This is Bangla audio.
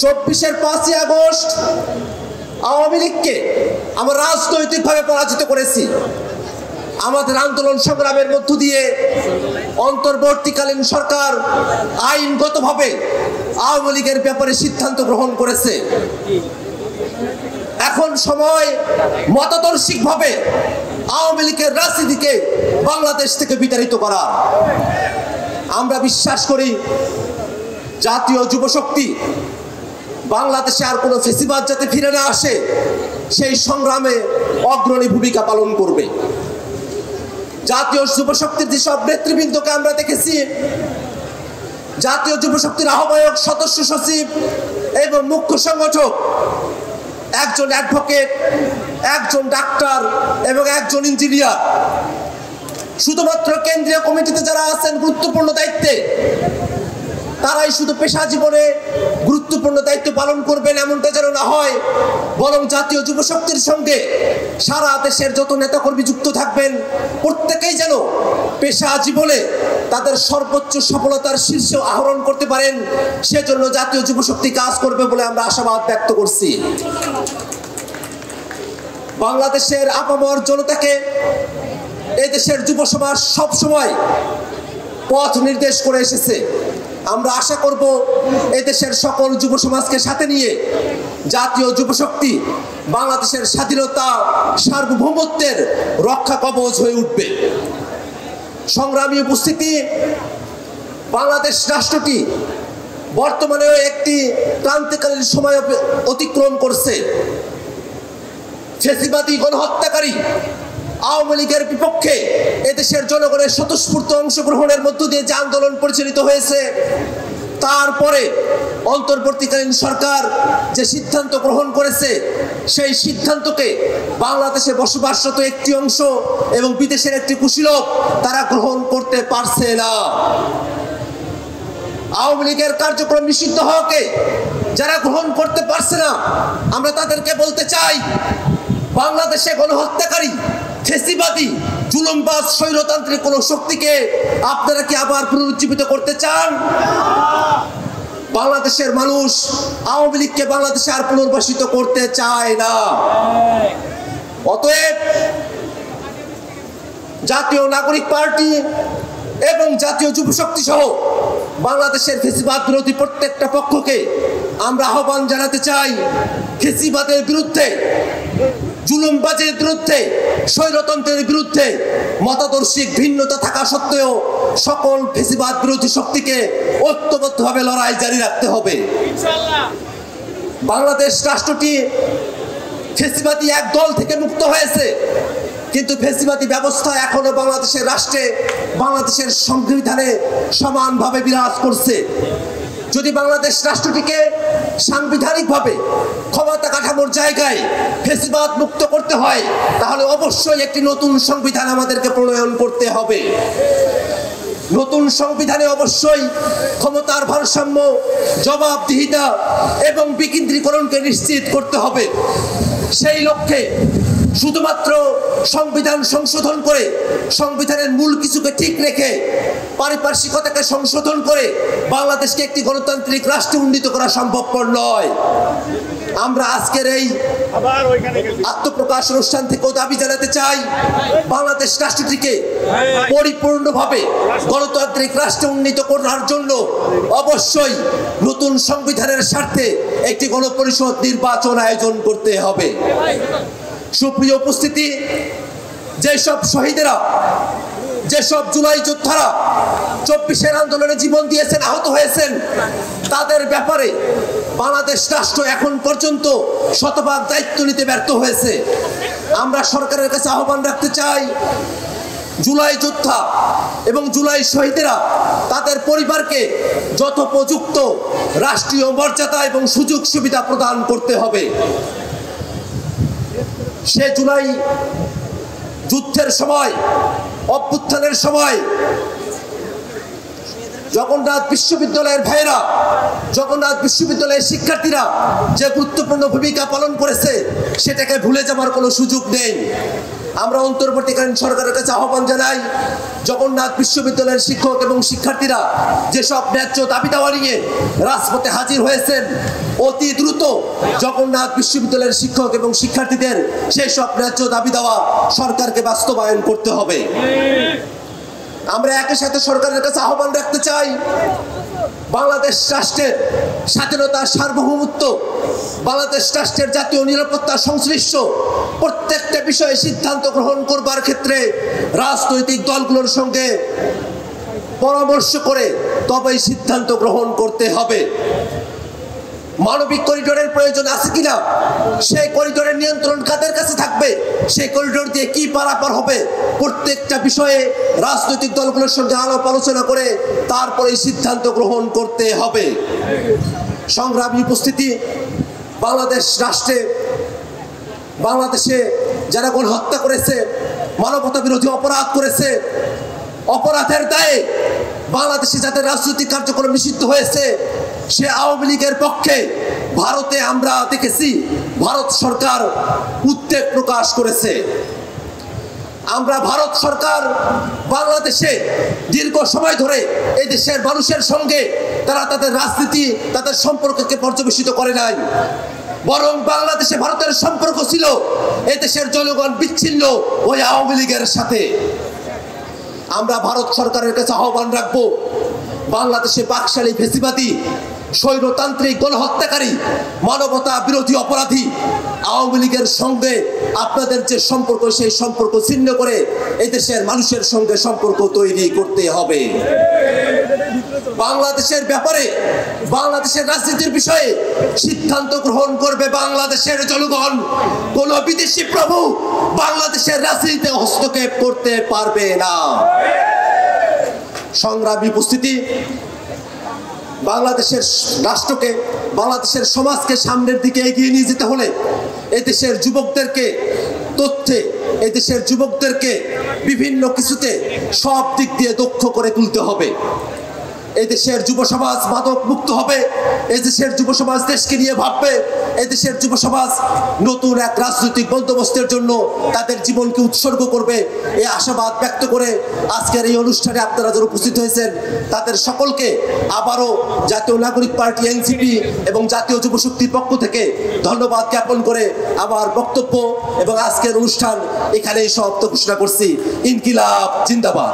24-এর 5ই আগস্ট আওয়ামী লীগকে আমরা রাজনৈতিকভাবে পরাজিত করেছি। আমাদের আন্দোলন সংগ্রামের মধ্য দিয়ে অন্তর্বর্তীকালীন সরকার আইনগতভাবে আওয়ামী লীগের ব্যাপারে সিদ্ধান্ত গ্রহণ করেছে। এখন সময় মতাদর্শিকভাবে আওয়ামী লীগের রাজনীতিকে বাংলাদেশ থেকে বিতাড়িত করা। আমরা বিশ্বাস করি জাতীয় যুবশক্তি বাংলাদেশে আর কোনো ফেসিবাদ যাতে ফিরে না আসে সেই সংগ্রামে অগ্রণী ভূমিকা পালন করবে। জাতীয় যুবশক্তির যেসব নেতৃবৃন্দকে আমরা দেখেছি, জাতীয় যুবশক্তির আহ্বায়ক, সদস্য সচিব এবং মুখ্য সংগঠক, একজন অ্যাডভোকেট, একজন ডাক্তার এবং একজন ইঞ্জিনিয়ার, শুধুমাত্র কেন্দ্রীয় কমিটিতে যারা আছেন গুরুত্বপূর্ণ দায়িত্বে, তারাই শুধু পেশা জীবনে গুরুত্বপূর্ণ দায়িত্ব পালন করবেন এমনটা যেন না হয়, বরং জাতীয় যুবশক্তির সঙ্গে সারা দেশের যত নেতাকর্মী যুক্ত থাকবেন প্রত্যেকেই যেন পেশা জীবনে তাদের সর্বোচ্চ সফলতার শীর্ষ আহরণ করতে পারেন, সেজন্য জাতীয় যুবশক্তি কাজ করবে বলে আমরা আশাবাদ ব্যক্ত করছি। বাংলাদেশের আপামর জনতাকে এই দেশের যুব সমাজ সবসময় পথ নির্দেশ করে এসেছে। আমরা আশা করব এই দেশের সকল যুব সমাজকে সাথে নিয়ে জাতীয় যুবশক্তি বাংলাদেশের স্বাধীনতা, সার্বভৌমত্বের রক্ষা কবচ হয়ে উঠবে। সংগ্রামী উপস্থিতি, বাংলাদেশ রাষ্ট্রটি বর্তমানেও একটি ক্রান্তিকালীন সময় অতিক্রম করছে। ফ্যাসিবাদী গণহত্যাকারী আওয়ামী লীগের বিপক্ষে এদেশের জনগণের স্বতঃস্ফূর্ত অংশগ্রহণের মধ্য দিয়ে যে আন্দোলন পরিচালিত হয়েছে, তারপরে অন্তর্বর্তীকালীন সরকার যে সিদ্ধান্ত গ্রহণ করেছে, সেই সিদ্ধান্তকে বাংলাদেশে বসবাসরত একটি অংশ এবং বিদেশের একটি কুশীলক তারা গ্রহণ করতে পারছে না। আওয়ামী লীগের কার্যক্রম নিষিদ্ধ হওয়াকে যারা গ্রহণ করতে পারছে না, আমরা তাদেরকে বলতে চাই, বাংলাদেশে গণহত্যাকারী, ফ্যাসিবাদী, জুলুমবাজ, স্বৈরতান্ত্রিক কোন শক্তিকে আপনারা কি আবার পুনরুজ্জীবিত করতে চান? বাংলাদেশের মানুষ আওয়ামী লীগকে বাংলাদেশে আর পুনর্বাসিত করতে চায় না। অতএব জাতীয় নাগরিক পার্টি এবং জাতীয় যুবশক্তি সহ বাংলাদেশের ফ্যাসিবাদ বিরোধী প্রত্যেকটা পক্ষকে আমরা আহ্বান জানাতে চাই, ফ্যাসিবাদের বিরুদ্ধে, জুলুমবাজের বিরুদ্ধে, স্বৈরতন্ত্রের বিরুদ্ধে মতাদর্শিক ভিন্নতা থাকা সত্ত্বেও সকল ফ্যাসিবাদ বিরোধী শক্তিকে ঐক্যবদ্ধভাবে লড়াই জারি রাখতে হবে। বাংলাদেশ রাষ্ট্রটি ফ্যাসিবাদী এক দল থেকে মুক্ত হয়েছে, কিন্তু ফ্যাসিবাদী ব্যবস্থা এখনো বাংলাদেশের রাষ্ট্রে, বাংলাদেশের সংবিধানে সমানভাবে বিরাজ করছে। যদি বাংলাদেশ রাষ্ট্রটিকে সাংবিধানিকভাবে ক্ষমতা কাঠামোর জায়গায় ফ্যাসিবাদ মুক্ত করতে হয়, তাহলে অবশ্যই একটি নতুন সংবিধান আমাদেরকে প্রণয়ন করতে হবে। নতুন সংবিধানে অবশ্যই ক্ষমতার ভারসাম্য, জবাবদিহিতা এবং বিকেন্দ্রীকরণকে নিশ্চিত করতে হবে। সেই লক্ষ্যে শুধুমাত্র সংবিধান সংশোধন করে, সংবিধানের মূল কিছুকে ঠিক রেখে, পারিপার্শ্বিকতাকে সংশোধন করে বাংলাদেশকে একটি গণতান্ত্রিক রাষ্ট্রে উন্নীত করা সম্ভবপর নয়। আমরা আজকের এই আত্মপ্রকাশ অনুষ্ঠান থেকেও দাবি জানাতে চাই, বাংলাদেশ রাষ্ট্রটিকে পরিপূর্ণভাবে গণতান্ত্রিক রাষ্ট্রে উন্নীত করার জন্য অবশ্যই নতুন সংবিধানের স্বার্থে একটি গণপরিষদ নির্বাচন আয়োজন করতে হবে। সুপ্রিয় উপস্থিতি, যেসব শহীদেরা, যেসব জুলাই যোদ্ধারা 24-এর আন্দোলনে জীবন দিয়েছেন, আহত হয়েছেন, তাদের ব্যাপারে বাংলাদেশ রাষ্ট্র এখন পর্যন্ত শতভাগ দায়িত্ব নিতে ব্যর্থ হয়েছে। আমরা সরকারের কাছে আহ্বান রাখতে চাই, জুলাই যোদ্ধা এবং জুলাই শহীদেরা, তাদের পরিবারকে যথোপযুক্ত রাষ্ট্রীয় মর্যাদা এবং সুযোগ সুবিধা প্রদান করতে হবে। সে জুলাই যুদ্ধের সময়, অভ্যুত্থানের সময় জগন্নাথ বিশ্ববিদ্যালয়ের ভাইরা, জগন্নাথ বিশ্ববিদ্যালয়ের শিক্ষার্থীরা যে গুরুত্বপূর্ণ ভূমিকা পালন করেছে, সেটাকে ভুলে যাওয়ার কোনো সুযোগ নেই। আমরা অন্তর্বর্তীকালীন সরকারের কাছে আহ্বান জানাই, জগন্নাথ বিশ্ববিদ্যালয়ের শিক্ষক এবং শিক্ষার্থীরা যেসব ন্যায্য দাবি দাওয়া নিয়ে রাজপথে হাজির হয়েছেন, অতি দ্রুত জগন্নাথ বিশ্ববিদ্যালয়ের শিক্ষক এবং শিক্ষার্থীদের সেই সব ন্যায্য দাবি দেওয়া সরকারকে বাস্তবায়ন করতে হবে। আমরা একই সাথে সরকারের কাছে আহ্বান রাখতে চাই, বাংলাদেশ রাষ্ট্রের স্বাধীনতা, সার্বভৌমত্ব, বাংলাদেশ রাষ্ট্রের জাতীয় নিরাপত্তা সংশ্লিষ্ট প্রত্যেকটা বিষয়ে সিদ্ধান্ত গ্রহণ করবার ক্ষেত্রে রাজনৈতিক দলগুলোর সঙ্গে পরামর্শ করে তবেই সিদ্ধান্ত গ্রহণ করতে হবে। মানবিক করিডোরের প্রয়োজন আছে কিনা, সেই করিডোরের নিয়ন্ত্রণ কাদের কাছে থাকবে, সেই করিডোর দিয়ে কি পারাপার হবে, প্রত্যেকটা বিষয়ে রাজনৈতিক দলগুলোর সঙ্গে আলাপ আলোচনা করে তারপরে সিদ্ধান্ত গ্রহণ করতে হবে। সংগ্রামী উপস্থিতি, বাংলাদেশ রাষ্ট্রে, বাংলাদেশে যারা গণহত্যা করেছে, মানবতা বিরোধী অপরাধ করেছে, অপরাধের দায়ে বাংলাদেশে যাদের রাজনৈতিক কার্যক্রম নিষিদ্ধ হয়েছে, সে আওয়ামী লীগের পক্ষে ভারতে আমরা দেখেছি ভারত সরকার উদ্বেগ প্রকাশ করেছে। আমরা ভারত সরকার বাংলাদেশে দীর্ঘ সময় ধরে এই দেশের মানুষের সঙ্গে তারা তাদের রাজনীতি, তাদের সম্পর্ককে পর্যবেসিত করে নাই, বরং বাংলাদেশে ভারতের সম্পর্ক ছিল এই দেশের জনগণ বিচ্ছিন্ন ওই আওয়ামী লীগের সাথে। আমরা ভারত সরকারের কাছে আহ্বান রাখবো, বাংলাদেশে বাকশালী ফেসিবাদী, স্বৈরতান্ত্রিক, গণহত্যাকারী, মানবতা বিরোধী অপরাধী আওয়ামী লীগের সঙ্গে আপনাদের যে সম্পর্ক, সেই সম্পর্ক ছিন্ন করে এই দেশের মানুষের সঙ্গে সম্পর্ক তৈরি করতে হবে। বাংলাদেশের ব্যাপারে, বাংলাদেশের রাজনীতির বিষয়ে সিদ্ধান্ত গ্রহণ করবে বাংলাদেশের জনগণ। কোন বিদেশি প্রভু বাংলাদেশের রাজনীতিতে হস্তক্ষেপ করতে পারবে না। সংগ্রামী উপস্থিতি, বাংলাদেশের রাষ্ট্রকে, বাংলাদেশের সমাজকে সামনের দিকে এগিয়ে নিয়ে যেতে হলে এদেশের যুবকদেরকে তথ্যে, এদেশের যুবকদেরকে বিভিন্ন কিছুতে সব দিক দিয়ে দক্ষ করে তুলতে হবে। এদেশের যুব সমাজ মাদক মুক্ত হবে, এদেশের যুব সমাজ দেশকে নিয়ে ভাববে, এদেশের যুব সমাজ নতুন এক রাজনৈতিক বন্দোবস্তের জন্য তাদের জীবনকে উৎসর্গ করবে, এই আশাবাদ ব্যক্ত করে আজকের এই অনুষ্ঠানে আপনারা যারা উপস্থিত হয়েছেন তাদের সকলকে আবারও জাতীয় নাগরিক পার্টি এনসিপি এবং জাতীয় যুব শক্তির পক্ষ থেকে ধন্যবাদ জ্ঞাপন করে আমার বক্তব্য এবং আজকের অনুষ্ঠান এখানেই সমাপ্ত ঘোষণা করছি। ইনকিলাব জিন্দাবাদ।